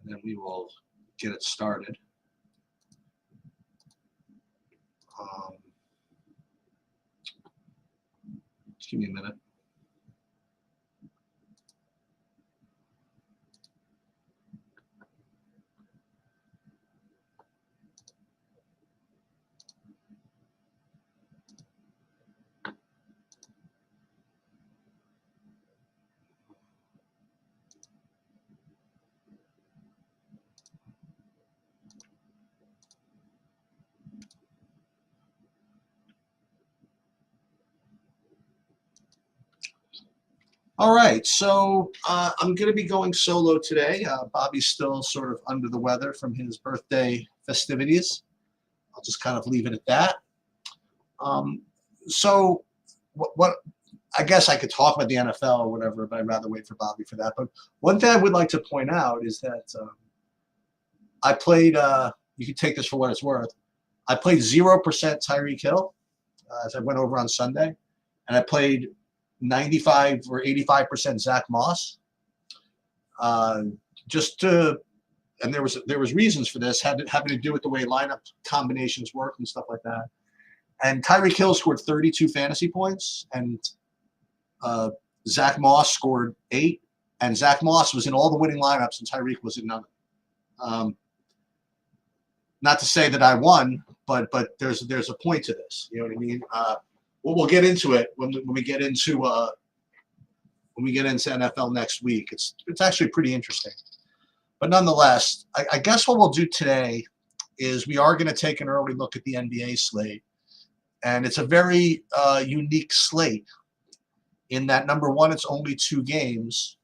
and we will get it started. Just give me a minute. All right, so I'm going to be going solo today. Bobby's still sort of under the weather from his birthday festivities. I'll just kind of leave it at that. So what I guess I could talk about the NFL or whatever, but I'd rather wait for Bobby for that. But one thing I would like to point out is that I played, you can take this for what it's worth, I played 0% Tyreek Hill as I went over on Sunday, and I played 95 or 85% Zach Moss. Just to, and there was reasons for this, having to do with the way lineup combinations work and stuff like that. And Tyreek Hill scored 32 fantasy points, and Zach Moss scored 8. And Zach Moss was in all the winning lineups, and Tyreek was in none of them. Not to say that I won, but there's a point to this. You know what I mean? We'll get into it when we get into NFL next week. It's actually pretty interesting. But nonetheless, I guess what we'll do today is we are going to take an early look at the NBA slate, and it's a very unique slate in that, number one, it's only 2 games,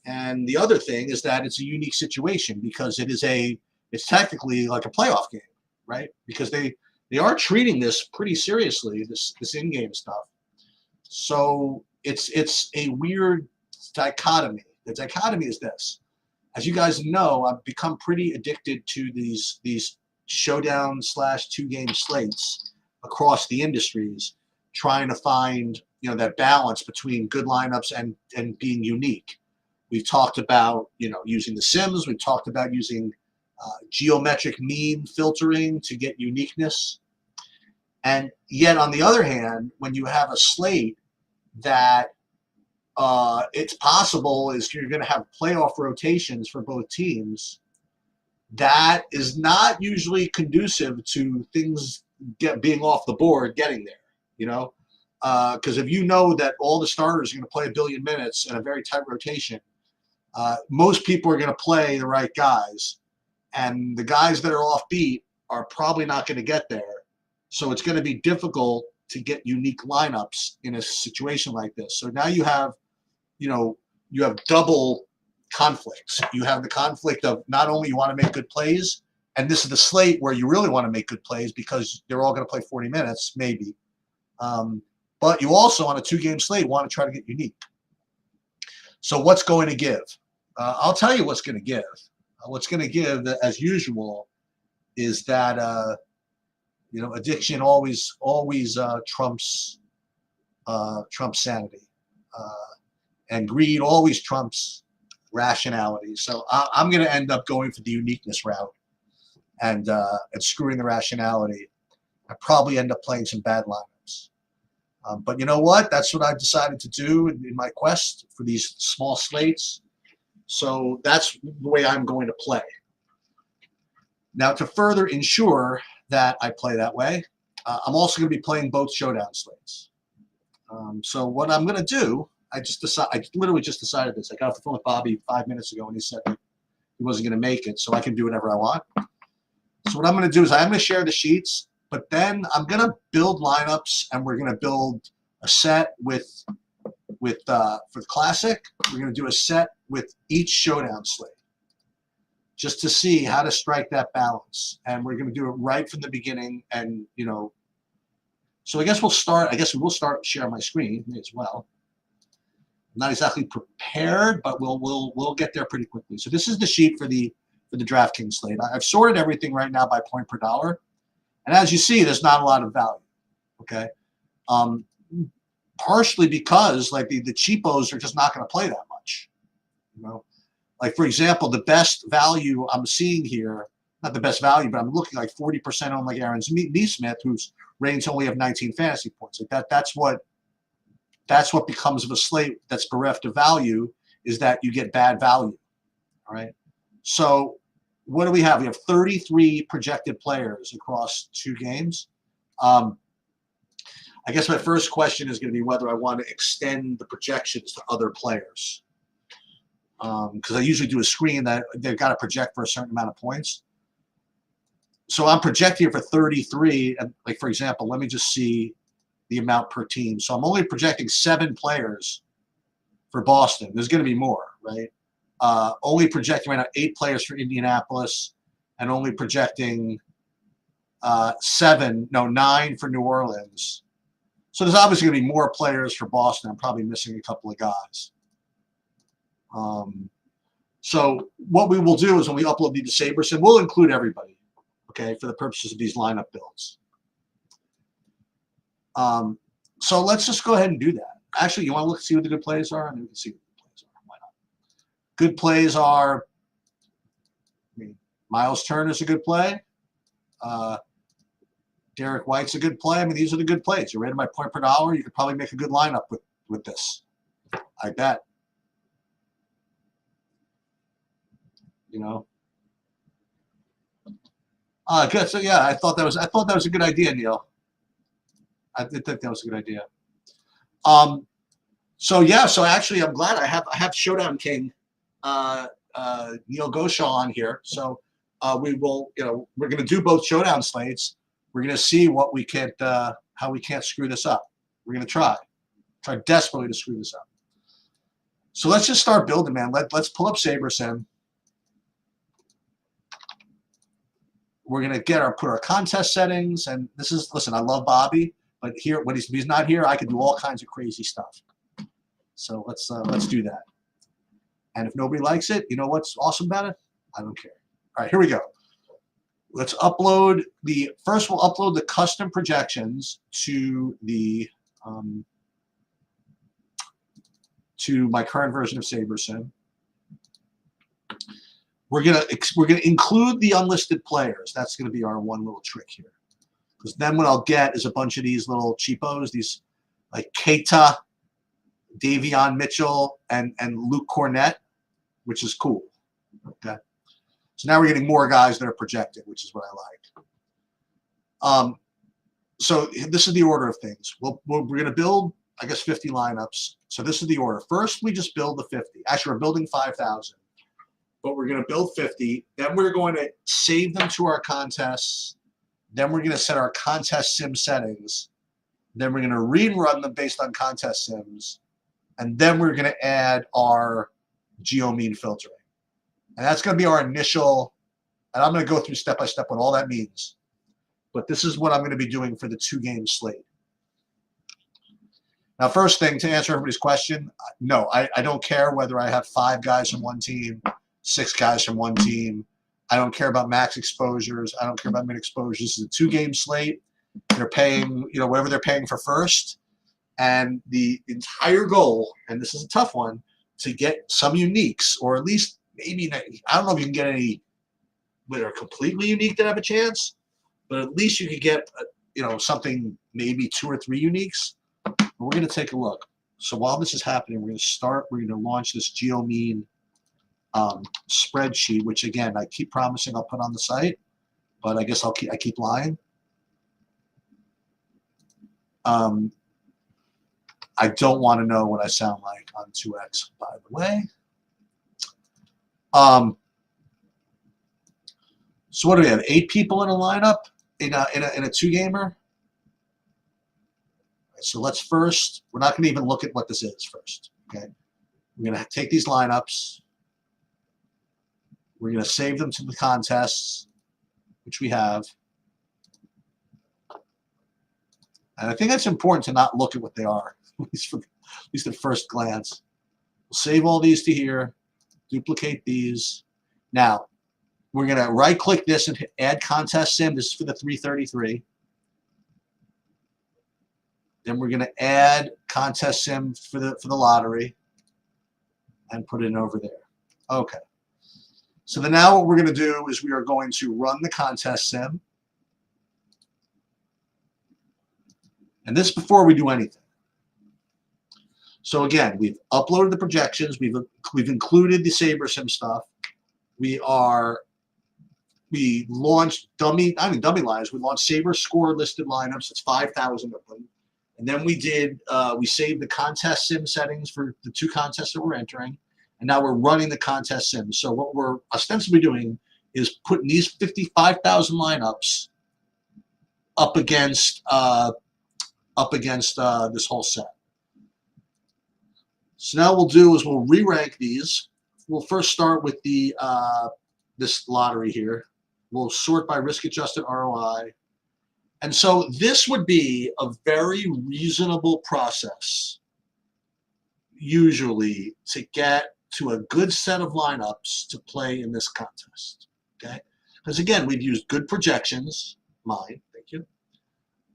and the other thing is that it's a unique situation because it's technically like a playoff game, right? Because they are treating this pretty seriously, this in-game stuff. So it's a weird dichotomy. The dichotomy is this. As you guys know, I've become pretty addicted to these showdown / 2-game slates across the industries, trying to find that balance between good lineups and being unique. We've talked about using the Sims. We've talked about using geometric mean filtering to get uniqueness. And yet, on the other hand, when you have a slate that it's possible is you're going to have playoff rotations for both teams, that is not usually conducive to things being off the board, getting there, because if you know that all the starters are going to play 1 billion minutes in a very tight rotation, most people are going to play the right guys, and the guys that are offbeat are probably not going to get there. So it's going to be difficult to get unique lineups in a situation like this. So now you have double conflicts. You have the conflict of not only you want to make good plays, and this is the slate where you really want to make good plays because they're all going to play 40 minutes, maybe. But you also, on a 2-game slate, want to try to get unique. So what's going to give? I'll tell you what's going to give. What's going to give, as usual, is that addiction always trumps sanity, and greed always trumps rationality. So I'm going to end up going for the uniqueness route and screwing the rationality. I probably end up playing some bad lineups. But you know what? That's what I've decided to do in my quest for these small slates. So that's the way I'm going to play. Now, to further ensure that I play that way, I'm also going to be playing both showdown slates. So what I'm going to do, I literally just decided this. I got off the phone with Bobby 5 minutes ago, and he said he wasn't going to make it, so I can do whatever I want. So what I'm going to do is I'm going to share the sheets, but then I'm going to build lineups, and we're going to build a set with for the classic. We're going to do a set with each showdown slate, just to see how to strike that balance. And we're going to do it right from the beginning. And, so I guess we will start sharing my screen as well. I'm not exactly prepared, but we'll get there pretty quickly. So this is the sheet for the DraftKings slate. I've sorted everything right now by point per dollar. And as you see, there's not a lot of value. Okay. Partially because the cheapos are just not going to play that much. Like, for example, the best value I'm seeing here, not the best value, but I'm looking like 40% on like Aaron Neesmith, whose ratings only have 19 fantasy points. Like that's what becomes of a slate that's bereft of value, is that you get bad value. All right. So what do we have? We have 33 projected players across 2 games. I guess my first question is going to be whether I want to extend the projections to other players. Because I usually do a screen that they've got to project for a certain amount of points. So I'm projecting for 33. And like, for example, let me just see the amount per team. So I'm only projecting 7 players for Boston. There's going to be more, right? Only projecting right now 8 players for Indianapolis, and only projecting 9 for New Orleans. So there's obviously going to be more players for Boston. I'm probably missing a couple of guys. So what we will do is when we upload the Sabersim, we'll include everybody, okay, for the purposes of these lineup builds. So let's just go ahead and do that. Actually, you want to look see what the good plays are? I mean, we can see what the good plays are. Why not? Good plays are, Miles Turner's a good play. Derek White's a good play. I mean, these are the good plays. You're rated by point per dollar. You could probably make a good lineup with this. I bet. You know. Good. So yeah, I thought that was a good idea, Neil. I did think that was a good idea. So yeah, so actually I'm glad I have Showdown King Neil Goshaw on here. So we will, we're gonna do both Showdown slates. We're gonna see what we can't how we can't screw this up. We're gonna try desperately to screw this up. So let's just start building, man. Let's pull up Sabersim. We're gonna put our contest settings, and listen, I love Bobby, but here when he's not here, I can do all kinds of crazy stuff. So let's do that. And if nobody likes it, you know what's awesome about it? I don't care. All right, here we go. Let's upload first we'll upload the custom projections to the to my current version of Sabersim. We're gonna include the unlisted players. That's gonna be our one little trick here. Because then what I'll get is a bunch of these little cheapos, these like Keita, Davion Mitchell, and Luke Cornett, which is cool. Okay. So now we're getting more guys that are projected, which is what I like. So this is the order of things. We're going to build, I guess, 50 lineups. So this is the order. First, we just build the 50. Actually, we're building 5,000. But we're going to build 50. Then we're going to save them to our contests. Then we're going to set our contest sim settings. Then we're going to rerun them based on contest sims. And then we're going to add our geo-mean filtering. And that's going to be our initial, and I'm going to go through step by step what all that means. But this is what I'm going to be doing for the 2-game slate. Now, first thing, to answer everybody's question, no, I don't care whether I have 5 guys from one team, 6 guys from one team. I don't care about max exposures. I don't care about min exposures. This is a 2-game slate. They're paying, whatever they're paying for first. And the entire goal, and this is a tough one, to get some uniques, or at least maybe, I don't know if you can get any that are completely unique that have a chance, but at least you could get, something, maybe 2 or 3 uniques. We're going to take a look. So while this is happening, we're going to launch this geo-mean spreadsheet, which again, I keep promising I'll put on the site, but I guess I keep lying. I don't want to know what I sound like on 2X, by the way. So what do we have? 8 people in a lineup in a 2-gamer. So let's first. We're not going to even look at what this is first. Okay, we're going to take these lineups. We're going to save them to the contests, which we have. And I think that's important to not look at what they are, at least at first glance. We'll save all these to here, duplicate these. Now, we're going to right-click this and hit Add Contest Sim. This is for the 333. Then we're going to add Contest Sim for the lottery and put it in over there. Okay. So then now what we're going to do is we are going to run the contest sim. And this before we do anything. So again, we've uploaded the projections. We've included the Sabersim stuff. We launched dummy lines. We launched Saber score listed lineups. It's 5,000 of them. And then we saved the contest sim settings for the 2 contests that we're entering. And now we're running the contest sim. So what we're ostensibly doing is putting these 55,000 lineups up against this whole set. So now what we'll do is we'll re-rank these. We'll first start with the this lottery here. We'll sort by risk-adjusted ROI. And so this would be a very reasonable process, usually, to get to a good set of lineups to play in this contest, okay? Because again, we've used good projections, mine, thank you.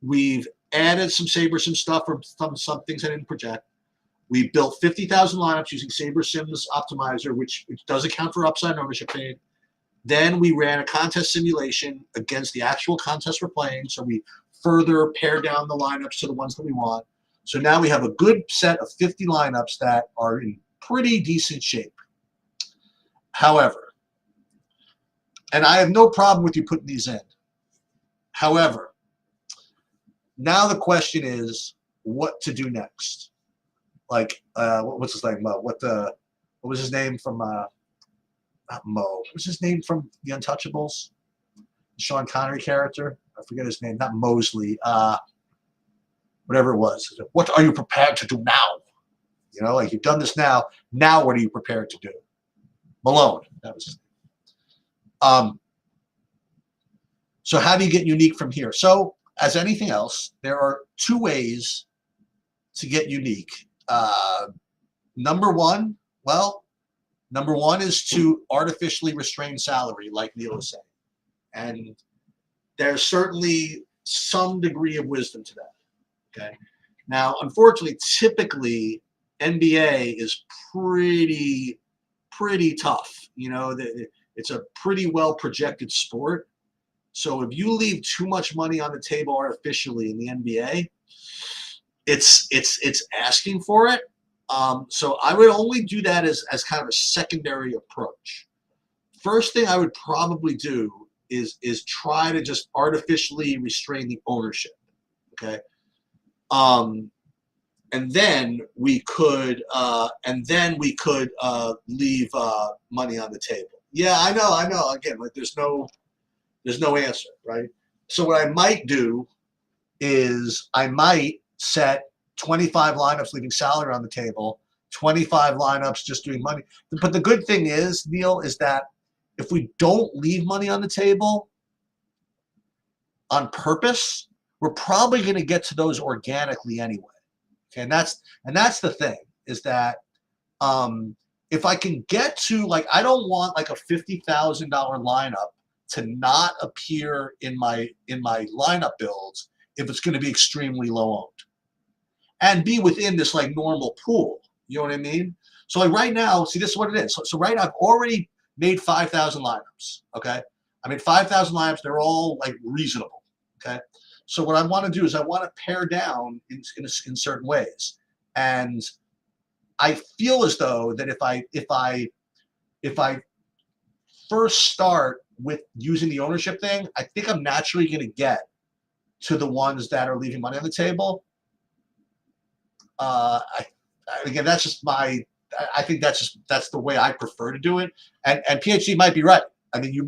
We've added some Sabersim stuff or some things I didn't project. We built 50,000 lineups using Sabersim's optimizer, which does account for upside ownership paid. Then we ran a contest simulation against the actual contest we're playing, so we further pare down the lineups to the ones that we want. So now we have a good set of 50 lineups that are in pretty decent shape. However, and I have no problem with you putting these in. However, now the question is what to do next. Like, what's his name? What was his name from? Not Mo. What was his name from The Untouchables? The Sean Connery character. I forget his name. Not Mosley. Whatever it was. What are you prepared to do now? You know, like you've done this now. Now what are you prepared to do? Malone. That was his name. So how do you get unique from here? So as anything else, there are 2 ways to get unique. Number one is to artificially restrain salary, like Neil is saying. And there's certainly some degree of wisdom to that. Okay. Now, unfortunately, typically NBA is pretty tough. You know, it's a pretty well projected sport. So if you leave too much money on the table artificially in the NBA, it's asking for it. So I would only do that as kind of a secondary approach. First thing I would probably do is try to just artificially restrain the ownership. Okay. And then we could leave money on the table. Yeah, I know. Again, like there's no answer, right? So what I might do is I might set 25 lineups leaving salary on the table, 25 lineups just doing money. But the good thing is, Neil, is that if we don't leave money on the table on purpose, we're probably going to get to those organically anyway. Okay, and that's the thing, is that if I can get to, like, I don't want like a $50,000 lineup to not appear in my lineup builds if it's going to be extremely low owned, and be within this like normal pool. You know what I mean? So like right now, see, this is what it is. So right now I've already made 5,000 lineups. Okay, I made 5,000 lineups. They're all like reasonable. Okay, so what I want to do is I want to pare down in certain ways, and I feel as though that if I first start with using the ownership thing, I think I'm naturally going to get to the ones that are leaving money on the table. Again, that's just my. I think that's the way I prefer to do it. And PhD might be right. I mean, you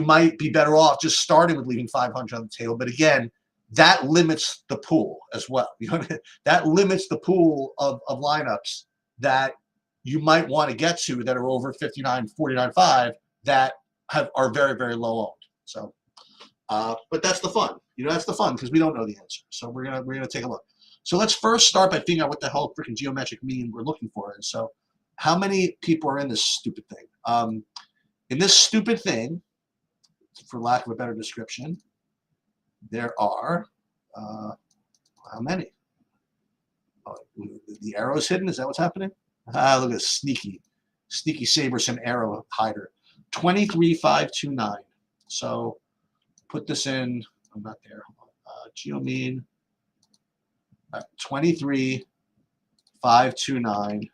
might be better off just starting with leaving 500 on the table. But again, that limits the pool as well. You know, that limits the pool of lineups that you might want to get to that are over 59, 49.5 that are very, very low owned. So, but that's the fun. You know, that's the fun because we don't know the answer. So we're gonna take a look. So let's first start by figuring out what the hell freaking geometric mean we're looking for. And so, how many people are in this stupid thing? In this stupid thing, for lack of a better description, there are how many? Oh, the arrow's hidden. Is that what's happening? Look at this sneaky Sabersim arrow hider. 23,529. So put this in. I'm not there. Geo mean 23,529.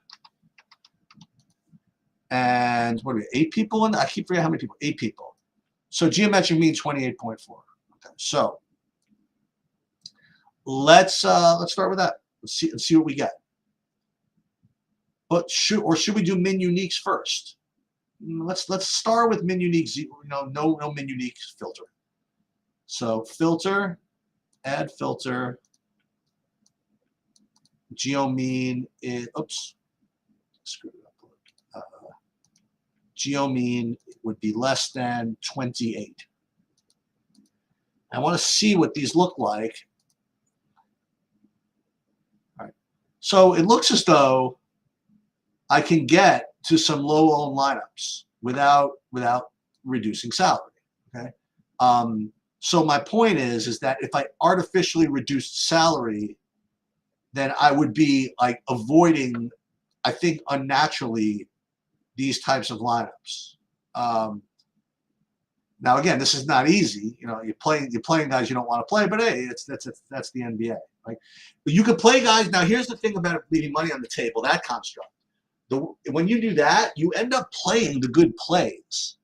And what are we? 8 people in? I keep forgetting how many people. 8 people. So geometric mean 28.4. Okay. So let's start with that. Let's see what we get. But should we do min uniques first? Let's start with min uniques. No min uniques filter. So filter, add filter. Geo mean is screwed it up. Geo mean would be less than 28. I want to see what these look like. All right. So it looks as though I can get to some low-owned lineups without reducing salary. Okay. So my point is that if I artificially reduced salary, then I would be like avoiding, I think, unnaturally these types of lineups. Now again, this is not easy. You're playing guys you don't want to play, but hey, that's the NBA. Right? But you can play guys. Now here's the thing about leaving money on the table. That construct. When you do that, you end up playing the good plays,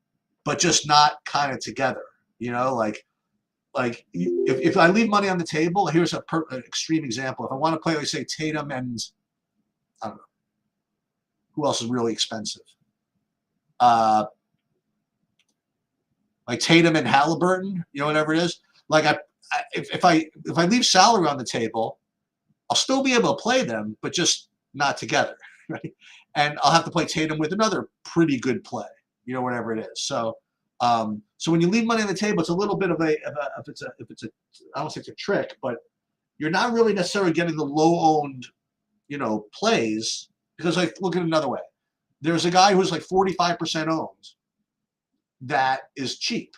but just not kind of together. If I leave money on the table, here's an extreme example. If I want to play, like say Tatum and I don't know who else is really expensive. Like Tatum and Halliburton, whatever it is. Like if I leave salary on the table, I'll still be able to play them, but just not together, right? And I'll have to play Tatum with another pretty good play, whatever it is. So when you leave money on the table, it's a little bit of if it's a I don't think it's a trick, but you're not really necessarily getting the low-owned, plays because look at it another way. There's a guy who's like 45% owned that is cheap.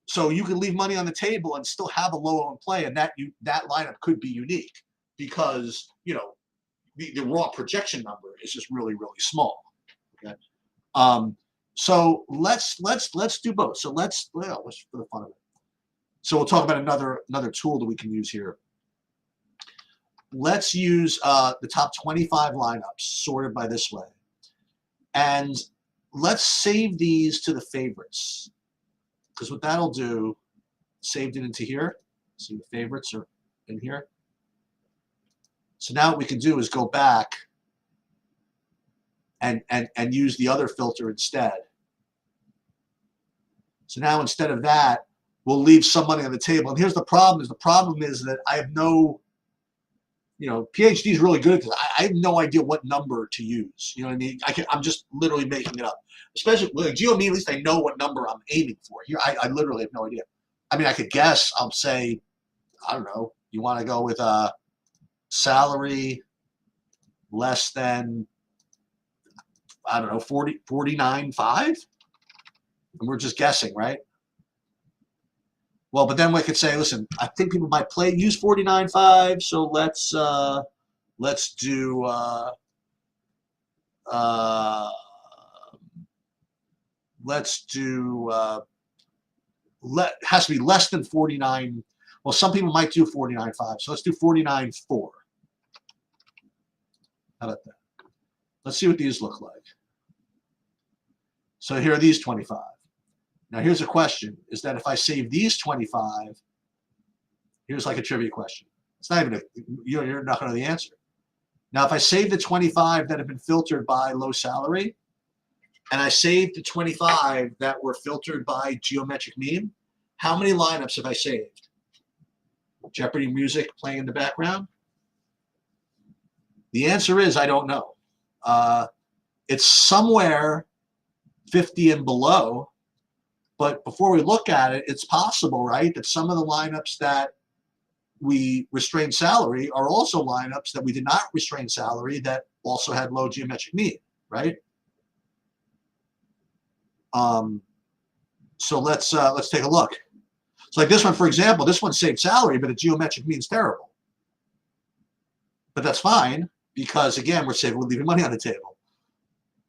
So you can leave money on the table and still have a low-owned play, and that lineup could be unique because the raw projection number is just really, really small. Okay. So let's do both. So let's for the fun of it. So we'll talk about another tool that we can use here. Let's use the top 25 lineups sorted by this way, and let's save these to the favorites because what that'll do, saved it into here. See the favorites are in here. So now what we can do is go back and use the other filter instead. So now instead of that, we'll leave some money on the table. And here's the problem: the problem is that I have no, PhD is really good because I have no idea what number to use. You know what I mean? I'm just literally making it up. Especially with GeoMe, at least I know what number I'm aiming for. Here, I literally have no idea. I mean, I could guess. I'll say, I don't know. You want to go with salary less than, I don't know, 49.5? And we're just guessing, right? Well, but then we could say, listen, I think people might use 49.5, so let's do has to be less than 49. Well, some people might do 49.5, so let's do 49.4. How about that? Let's see what these look like. So here are these 25. Now here's a question, is that if I save these 25, here's like a trivia question. It's not even you're not going to know the answer. Now if I save the 25 that have been filtered by low salary, and I saved the 25 that were filtered by geometric mean, how many lineups have I saved? Jeopardy music playing in the background? The answer is I don't know. It's somewhere 50 and below. But before we look at it, it's possible, right, that some of the lineups that we restrained salary are also lineups that we did not restrain salary that also had low geometric mean, right? So let's take a look. So like this one, for example, this one saved salary, but the geometric mean is terrible. But that's fine because again, we're leaving money on the table.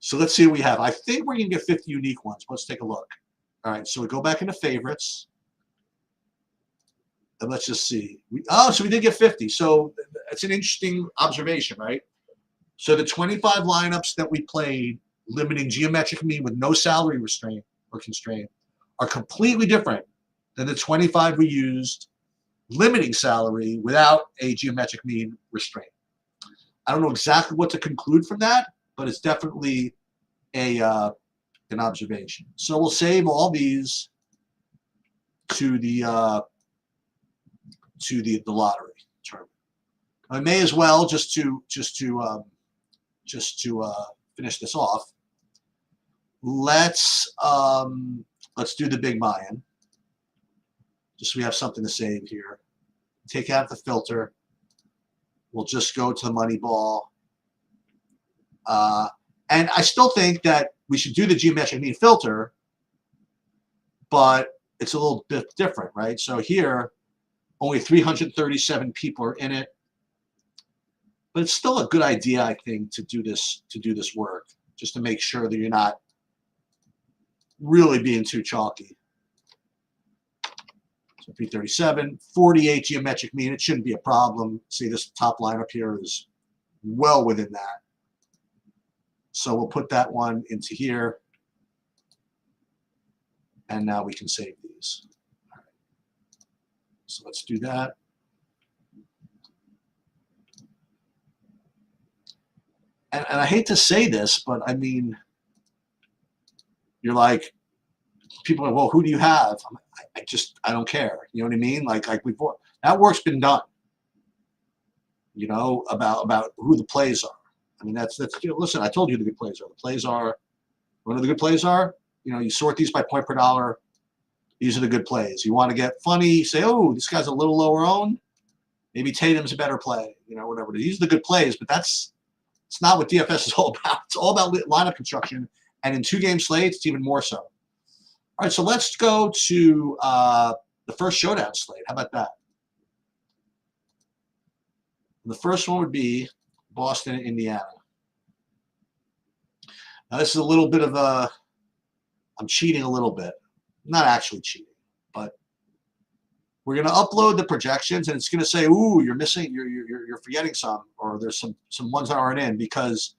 So let's see what we have. I think we're going to get 50 unique ones. Let's take a look. All right, so we go back into favorites. And let's just see. So we did get 50. So it's an interesting observation, right? So the 25 lineups that we played, limiting geometric mean with no salary restraint or constraint, are completely different than the 25 we used, limiting salary without a geometric mean restraint. I don't know exactly what to conclude from that, but it's definitely an observation. So we'll save all these to the lottery term. I may as well just to finish this off. Let's do the big buy-in, just so we have something to save here. Take out the filter. We'll just go to the money ball. And I still think that we should do the geometric mean filter, but it's a little bit different, right? So here, only 337 people are in it, but it's still a good idea, I think, to do this work, just to make sure that you're not really being too chalky. So 337, 48 geometric mean. It shouldn't be a problem. See, this top line up here is well within that. So we'll put that one into here. And now we can save these. All right. So let's do that. And I hate to say this, but I mean, you're like, people are, well, who do you have? I don't care. You know what I mean? Like before, that work's been done. You know, about who the plays are. I mean, that's listen, I told you the good plays are. The plays are, one of the good plays are, you know, you sort these by point per dollar. These are the good plays. You want to get funny, say, oh, this guy's a little lower owned. Maybe Tatum's a better play, you know, whatever. These are the good plays, but it's not what DFS is all about. It's all about lineup construction. And in 2-game slates, it's even more so. All right, so let's go to the first showdown slate. How about that? The first one would be Boston and Indiana. Now, this is a little bit of I'm cheating a little bit. Not actually cheating, but we're going to upload the projections, and it's going to say, ooh, you're missing, you're forgetting some, or there's some ones that aren't in, because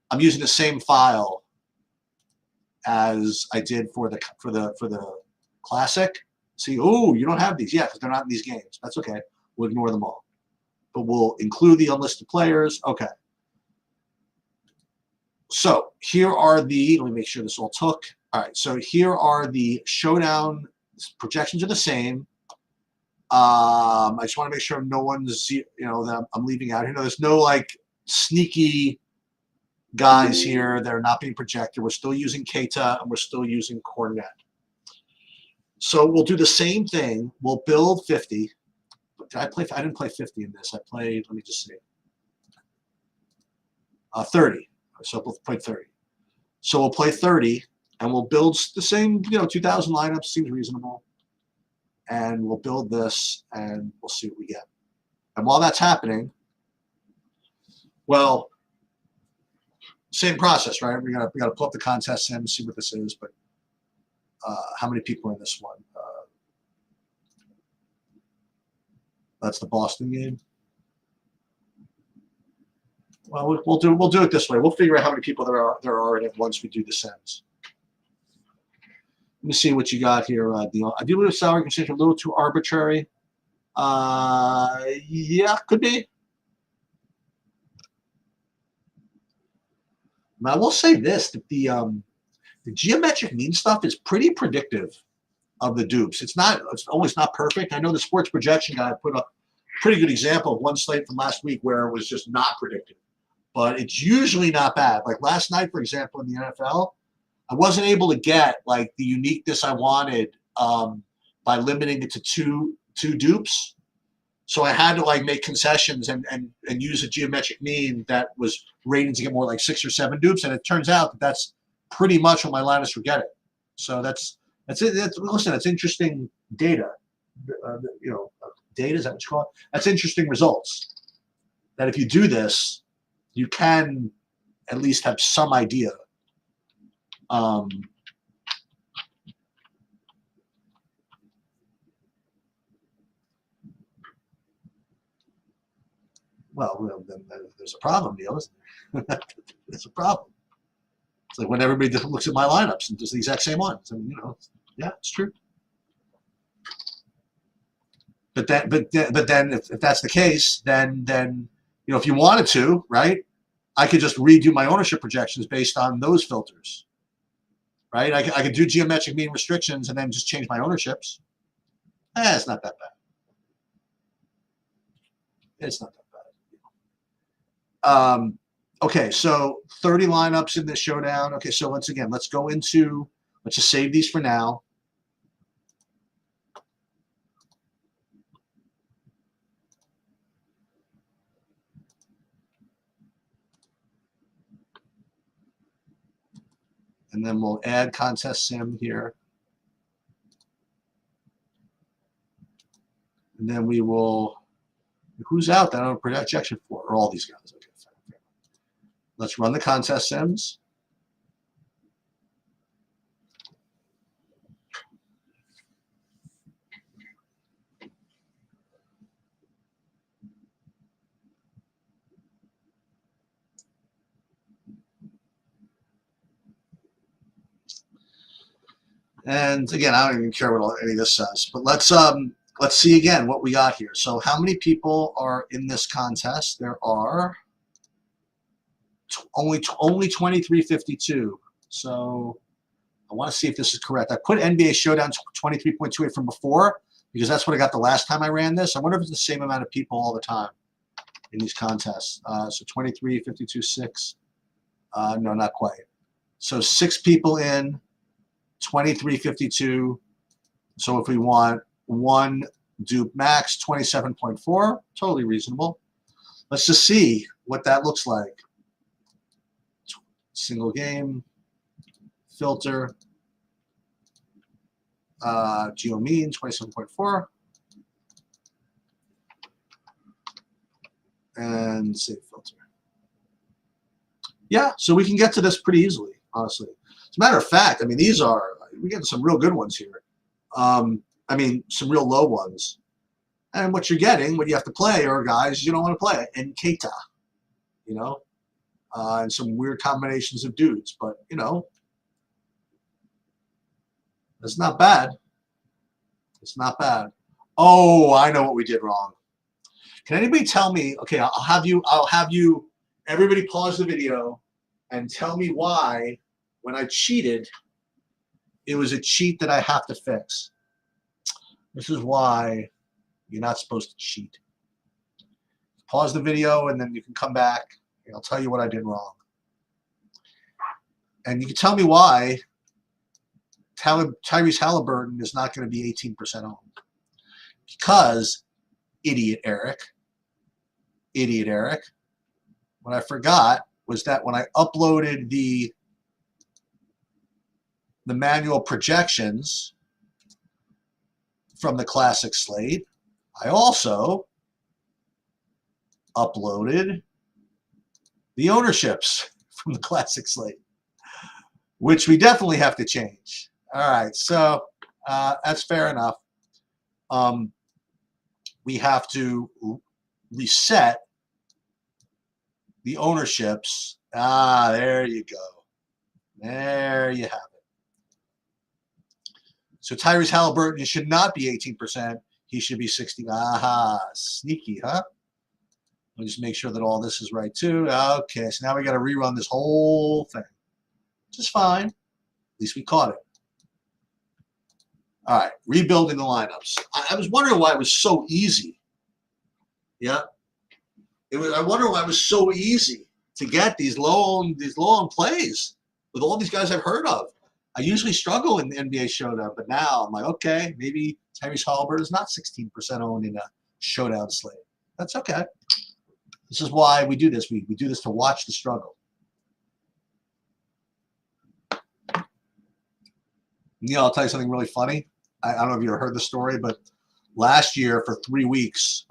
I'm using the same file as I did for the classic. See, oh, you don't have these yet because they're not in these games. That's okay. We'll ignore them all. But we'll include the unlisted players. Okay. So here are let me make sure this all took. All right, so here are the showdown projections are the same. I just want to make sure no one's, that I'm leaving out here. No, there's no like sneaky guys here that are not being projected. We're still using Keita and we're still using Cornet. So we'll do the same thing. We'll build 50. I didn't play 50 in this. I played, let me just see, 30. So we'll play 30. So we'll play 30, and we'll build the same, 2,000 lineups. Seems reasonable. And we'll build this, and we'll see what we get. And while that's happening, well, same process, right? We got to pull up the contest and see what this is. But how many people are in this one? That's the Boston game. Well, we'll do it this way. We'll figure out how many people there are in it once we do the sends. Let me see what you got here, Dion. I do believe salary considered a little too arbitrary. Yeah, could be. Now, I will say this: that the geometric mean stuff is pretty predictive of the dupes. It's always not perfect. I know the sports projection guy put up a pretty good example of one slate from last week where it was just not predictive. But it's usually not bad. Like last night, for example, in the NFL, I wasn't able to get like the uniqueness I wanted by limiting it to two dupes. So I had to like make concessions and use a geometric mean that was rated to get more like 6 or 7 dupes. And it turns out that that's pretty much what my lineups were getting. So that's it. Listen, it's interesting data. Data, is that what you call it? That's interesting results. That if you do this, you can at least have some idea Um, well, then there's a problem, Neil, isn't there? There's a problem. It's like when everybody looks at my lineups and does the exact same ones. I mean, yeah, it's true. But then, if that's the case, then if you wanted to, right, I could just redo my ownership projections based on those filters, right? I could do geometric mean restrictions and then just change my ownerships. It's not that bad. It's not that bad. Okay, so 30 lineups in this showdown. Okay, so once again, let's just save these for now. And then we'll add contest sim here. And then we will, who's out that I don't projection for? Or all these guys. Okay, fine. Let's run the contest sims. And again, I don't even care what any of this says, but let's see again what we got here. So how many people are in this contest? There are only 2352. So I want to see if this is correct. I put NBA Showdown 23.28 from before because that's what I got the last time I ran this. I wonder if it's the same amount of people all the time in these contests. So 23, 52, 6. No, not quite. So 6 people in, 2352. So if we want one dupe max, 27.4, totally reasonable. Let's just see what that looks like. Single game, filter, geo mean, 27.4. And save filter. Yeah, so we can get to this pretty easily, honestly. As a matter of fact, I mean, we get some real good ones here. I mean, some real low ones. And what you're getting, what you have to play are guys you don't want to play. And Keita, and some weird combinations of dudes. But, it's not bad. It's not bad. Oh, I know what we did wrong. Can anybody tell me, okay, I'll have you, everybody pause the video and tell me why, when I cheated, it was a cheat that I have to fix. This is why you're not supposed to cheat. Pause the video and then you can come back and I'll tell you what I did wrong. And you can tell me why Tyrese Halliburton is not going to be 18% owned. Because, idiot Eric, what I forgot was that when I uploaded the manual projections from the classic slate, I also uploaded the ownerships from the classic slate, which we definitely have to change. All right, so that's fair enough. We have to reset the ownerships. There you go. There you have it. So Tyrese Halliburton should not be 18%. He should be 60. Aha, sneaky, huh? Let me just make sure that all this is right too. Okay, so now we got to rerun this whole thing, which is fine. At least we caught it. All right, rebuilding the lineups. I was wondering why it was so easy. Yeah, I wonder why it was so easy to get these low on plays with all these guys I've heard of. I usually struggle in the NBA Showdown, but now I'm like, okay, maybe Tyrese Halliburton is not 16% owned in a Showdown slate. That's okay. This is why we do this. We do this to watch the struggle. Neil, I'll tell you something really funny. I don't know if you ever heard the story, but last year for 3 weeks,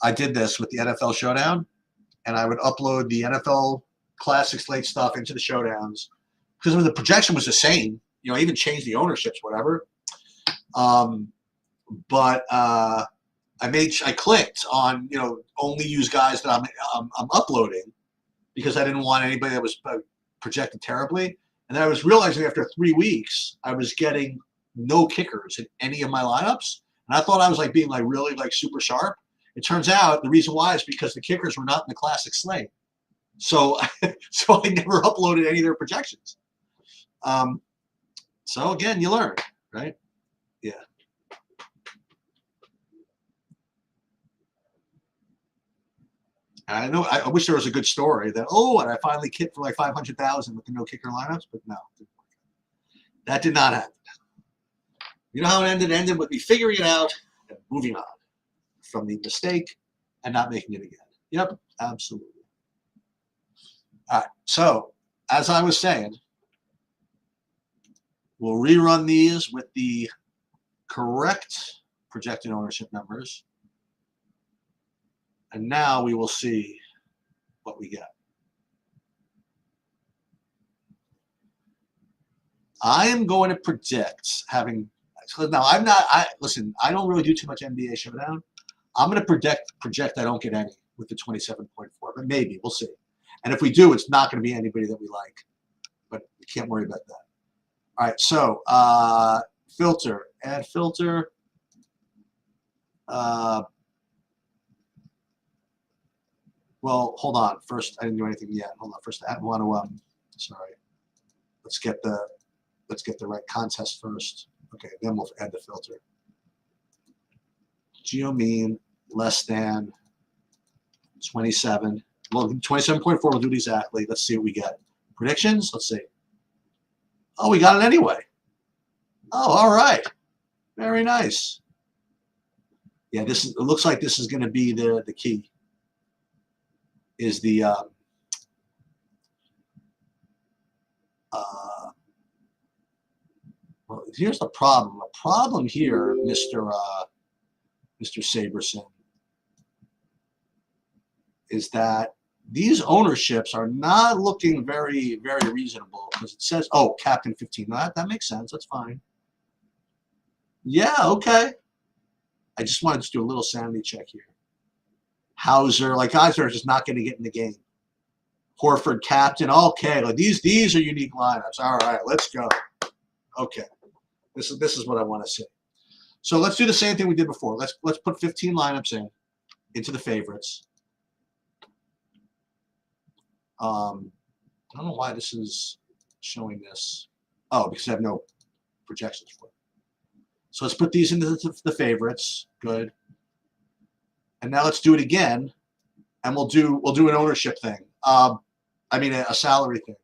I did this with the NFL Showdown, and I would upload the NFL Classic Slate stuff into the Showdowns, because the projection was the same. You know, I even changed the ownerships, whatever. But I clicked on, you know, only use guys that I'm uploading, because I didn't want anybody that was projected terribly. And then I was realizing after 3 weeks, I was getting no kickers in any of my lineups. And I thought I was like being like really like super sharp. It turns out the reason why is because the kickers were not in the classic slate. So, so I never uploaded any of their projections. So again, you learn, right? Yeah. And I know, I wish there was a good story that, oh, and I finally kicked for like 500,000 with the no kicker lineups, but no, that did not happen. You know how it ended? It ended with me figuring it out and moving on from the mistake and not making it again. Yep, absolutely. All right, so as I was saying, we'll rerun these with the correct projected ownership numbers. And now we will see what we get. I am going to predict having, now listen, I don't really do too much NBA showdown. I'm going to project I don't get any with the 27.4, but maybe, we'll see. And if we do, it's not going to be anybody that we like, but we can't worry about that. All right, so filter, add filter. Well, hold on. First, I didn't do anything yet. Hold on. First, I want to. Sorry. Let's get the right contest first. Okay, then we'll add the filter. Geomean less than 27. Well, 27.4. We'll do it exactly. Let's see what we get. Predictions. Let's see. Oh, we got it anyway. Oh, all right. Very nice. Yeah, it looks like this is going to be the key. Is the well, here's the problem. The problem here, Mr. Sabersim, is that these ownerships are not looking very, very reasonable, because it says, oh, captain 15. That makes sense. That's fine. Yeah, okay. I just wanted to do a little sanity check here. Hauser, like guys are just not going to get in the game. Horford captain, okay. Like these are unique lineups. All right, let's go. Okay, this is what I want to see. So let's do the same thing we did before. Let's put 15 lineups into the favorites. I don't know why this is showing this. Oh, because I have no projections for it. So let's put these into the favorites. Good. And now let's do it again, and we'll do an ownership thing. I mean a salary thing.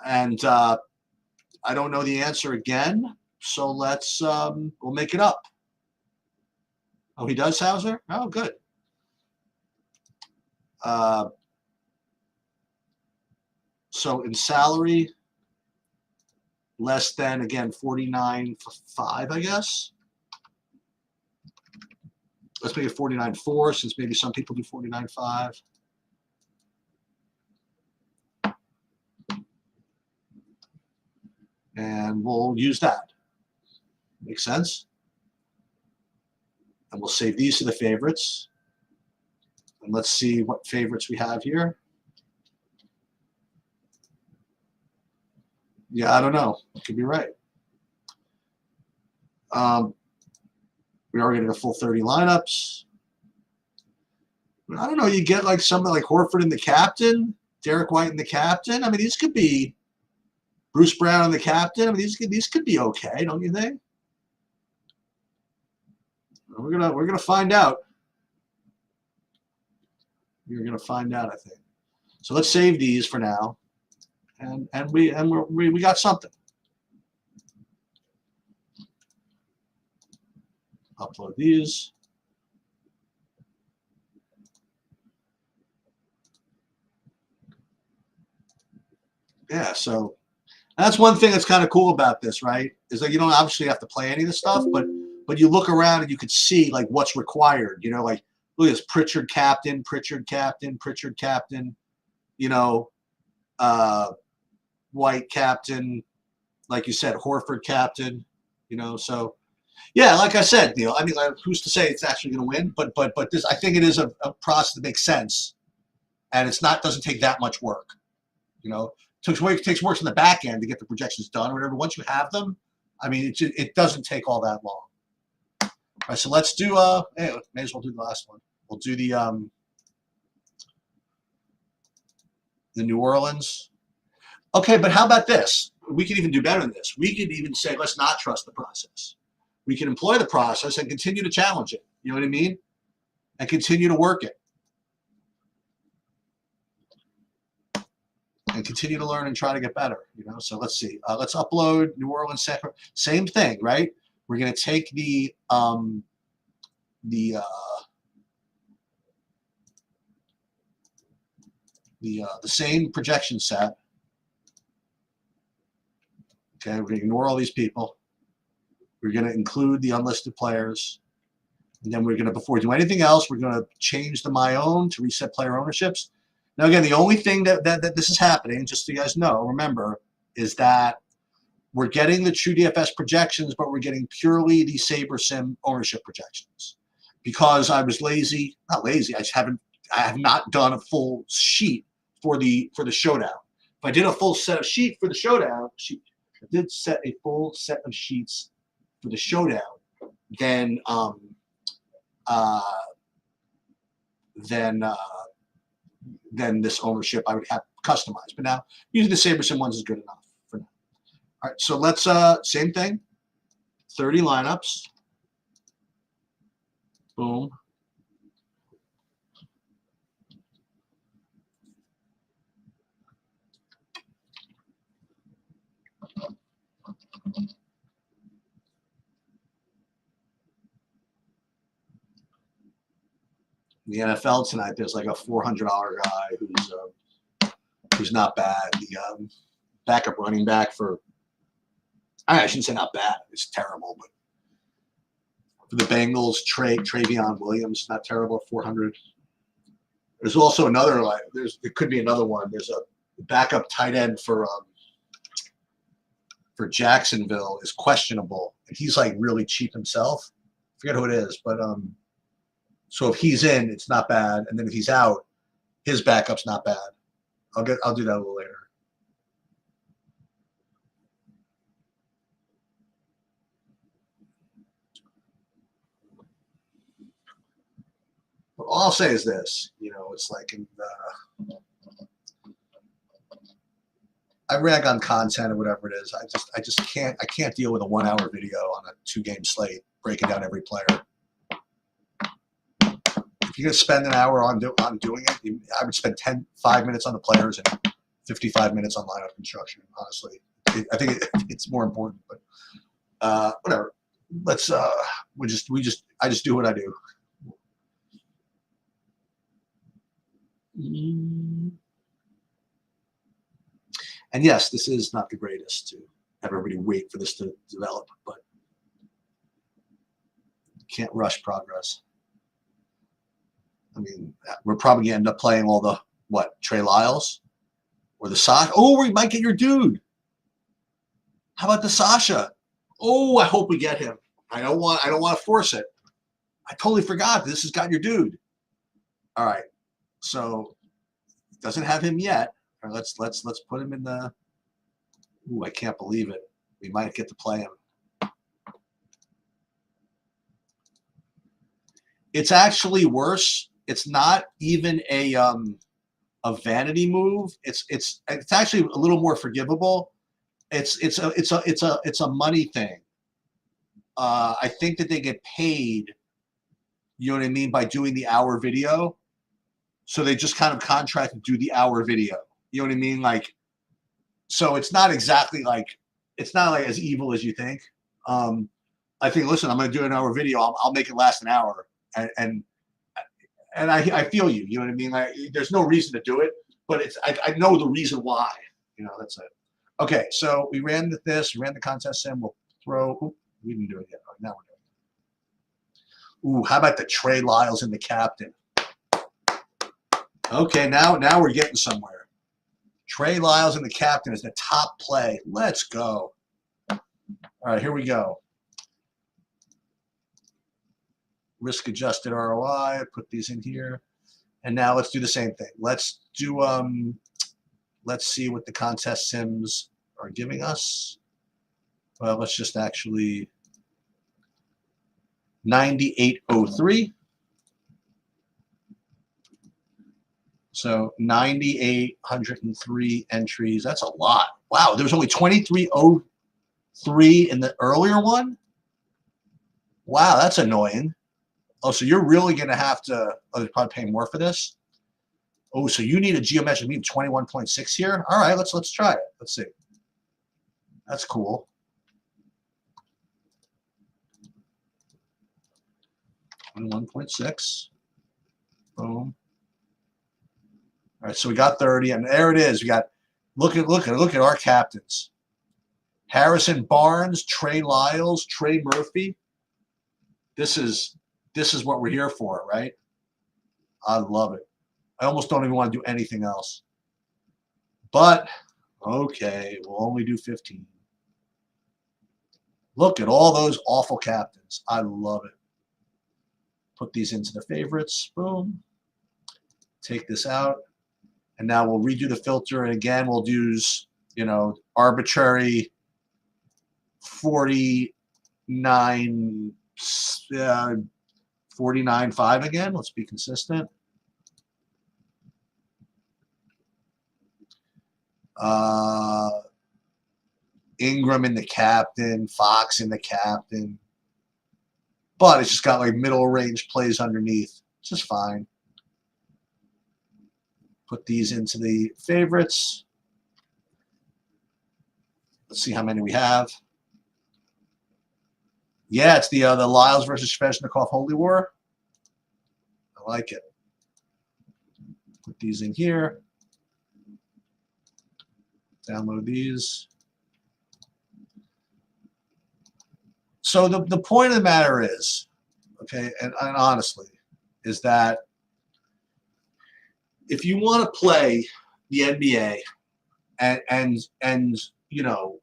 And I don't know the answer again, so let's we'll make it up. Oh, he does, Hauser? Oh, good. So in salary, less than, again, 49.5, I guess. Let's make it 49.4, since maybe some people do 49.5. And we'll use that. Makes sense? And we'll save these to the favorites. And let's see what favorites we have here. Yeah, I don't know. Could be right. We are getting a full 30 lineups. I don't know. You get like somebody like Horford in the captain, Derek White in the captain. I mean, these could be Bruce Brown in the captain. I mean, these could be okay, don't you think? We're gonna find out. We're gonna find out, I think. So let's save these for now, and we got something. Upload these. Yeah, so that's one thing that's kind of cool about this, right? Is that you don't obviously have to play any of the stuff, but you look around and you could see like what's required. You know, like look at this: Pritchard captain, Pritchard captain, Pritchard captain. You know, White captain, like you said, Horford captain. So yeah, like I said, I mean, like, who's to say it's actually going to win? But this, I think it is a process that makes sense, and doesn't take that much work. It takes work in the back end to get the projections done or whatever. Once you have them, I mean, it doesn't take all that long. All right, so let's do. Hey, may as well do the last one. We'll do the New Orleans. Okay, but how about this? We could even do better than this. We could even say, let's not trust the process. We can employ the process and continue to challenge it. You know what I mean? And continue to work it. And continue to learn and try to get better. So let's see. Let's upload New Orleans. Same thing, right? We're going to take the same projection set. Okay, we're going to ignore all these people. We're going to include the unlisted players. And then we're going to, before we do anything else, we're going to change the my own to reset player ownerships. Now, again, the only thing that this is happening, just so you guys know, remember, is that we're getting the true DFS projections, but we're getting purely the Sabersim ownership projections. Because I was lazy, not lazy, I have not done a full sheet for the showdown. If I did a full set of sheet for the showdown, I did set a full set of sheets for the showdown, then this ownership I would have customized. But now using the Sabersim ones is good enough for now. All right, so let's same thing. 30 lineups. Boom. The NFL tonight, there's like a $400 guy who's not bad. The backup running back for, I shouldn't say not bad, it's terrible, but for the Bengals, Travion Williams, not terrible at 400. There's also another, there could be another one. There's a backup tight end for Jacksonville is questionable, and he's like really cheap himself. I forget who it is, but so if he's in, it's not bad, and then if he's out, his backup's not bad. I'll do that a little later. But all I'll say is this, it's like I rag on content or whatever it is. I just can't deal with a 1 hour video on a 2-game slate breaking down every player. If you're gonna spend an hour on doing it, I would spend 5 minutes on the players and 55 minutes on lineup construction. Honestly, I think it's more important. But whatever. Let's I just do what I do. And yes, this is not the greatest to have everybody wait for this to develop, but you can't rush progress. I mean, we're probably going to end up playing all the, Trey Lyles or the Sasha. Oh, we might get your dude. How about the Sasha? Oh, I hope we get him. I don't want to force it. I totally forgot this has got your dude. All right. So doesn't have him yet. All right, let's put him in the. Ooh, I can't believe it. We might get to play him. It's actually worse. It's not even a vanity move. It's actually a little more forgivable. It's a money thing. I think that they get paid. You know what I mean, by doing the hour video. So they just kind of contract to do the hour video. You know what I mean? Like, so it's not exactly like, it's not like as evil as you think. I think, listen, I'm going to do an hour video. I'll make it last an hour. And I feel you. You know what I mean? Like, there's no reason to do it, but I know the reason why. That's it. Okay, so we ran the contest sim. We'll throw. Ooh, we didn't do it yet. Right, now we're doing it. Ooh, how about the Trey Lyles and the captain? Okay, now we're getting somewhere. Trey Lyles and the captain is the top play. Let's go. All right, here we go. Risk-adjusted ROI. Put these in here. And now let's do the same thing. Let's do, let's see what the contest sims are giving us. Well, let's just actually 9803. So 9,803 entries. That's a lot. Wow, there was only 2303 in the earlier one. Wow, that's annoying. Oh, so you're really going to have to, oh, they're probably paying more for this. Oh, so you need a geometric mean of 21.6 here. All right, let's try it. Let's see. That's cool. And 1.6. Boom. All right, so we got 30, and there it is. We got look at our captains. Harrison Barnes, Trey Lyles, Trey Murphy. This is what we're here for, right? I love it. I almost don't even want to do anything else. But okay, we'll only do 15. Look at all those awful captains. I love it. Put these into the favorites. Boom. Take this out. And now we'll redo the filter. And again, we'll use, you know, arbitrary 49.5 again. Let's be consistent. Ingram in the captain, Fox in the captain. But it's just got like middle range plays underneath. It's just fine. Put these into the favorites. Let's see how many we have. Yeah, it's the Lyles versus Sveshnikov Holy War. I like it. Put these in here. Download these. So the point of the matter is, okay, and honestly, is that if you want to play the NBA and you know,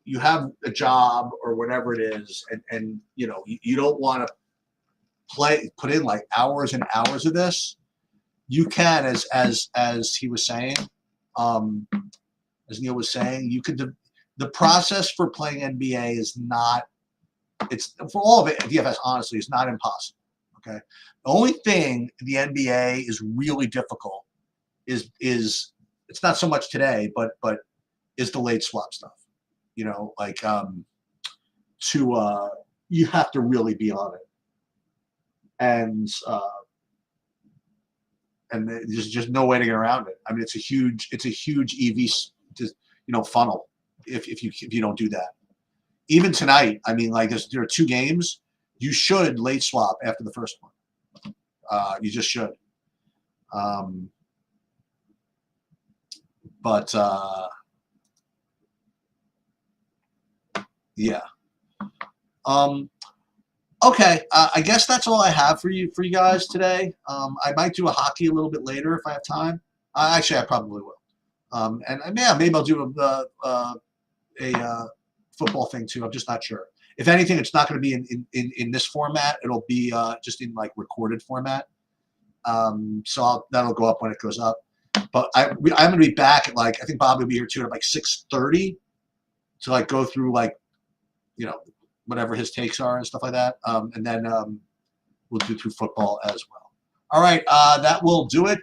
you have a job or whatever it is, and you know, you don't want to put in like hours and hours of this, you can, as he was saying, as Neil was saying, you could. The process for playing NBA is not, it's for all of it, DFS, honestly, is not impossible. Okay. The only thing the NBA is really difficult is it's not so much today, but is the late swap stuff. You know, like you have to really be on it. And there's just no way to get around it. I mean, it's a huge EV funnel if you don't do that. Even tonight, I mean, like there are 2 games. You should late swap after the first one. You just should. Yeah. Okay. I guess that's all I have for you guys today. I might do a hockey a little bit later if I have time. Actually, I probably will. And yeah, maybe I'll do a football thing too. I'm just not sure. If anything, it's not going to be in this format. It'll be just in like recorded format. So that'll go up when it goes up. But I'm going to be back at like, I think Bob will be here too at like 6:30 to like go through like, you know, whatever his takes are and stuff like that. And then we'll do through football as well. All right, that will do it.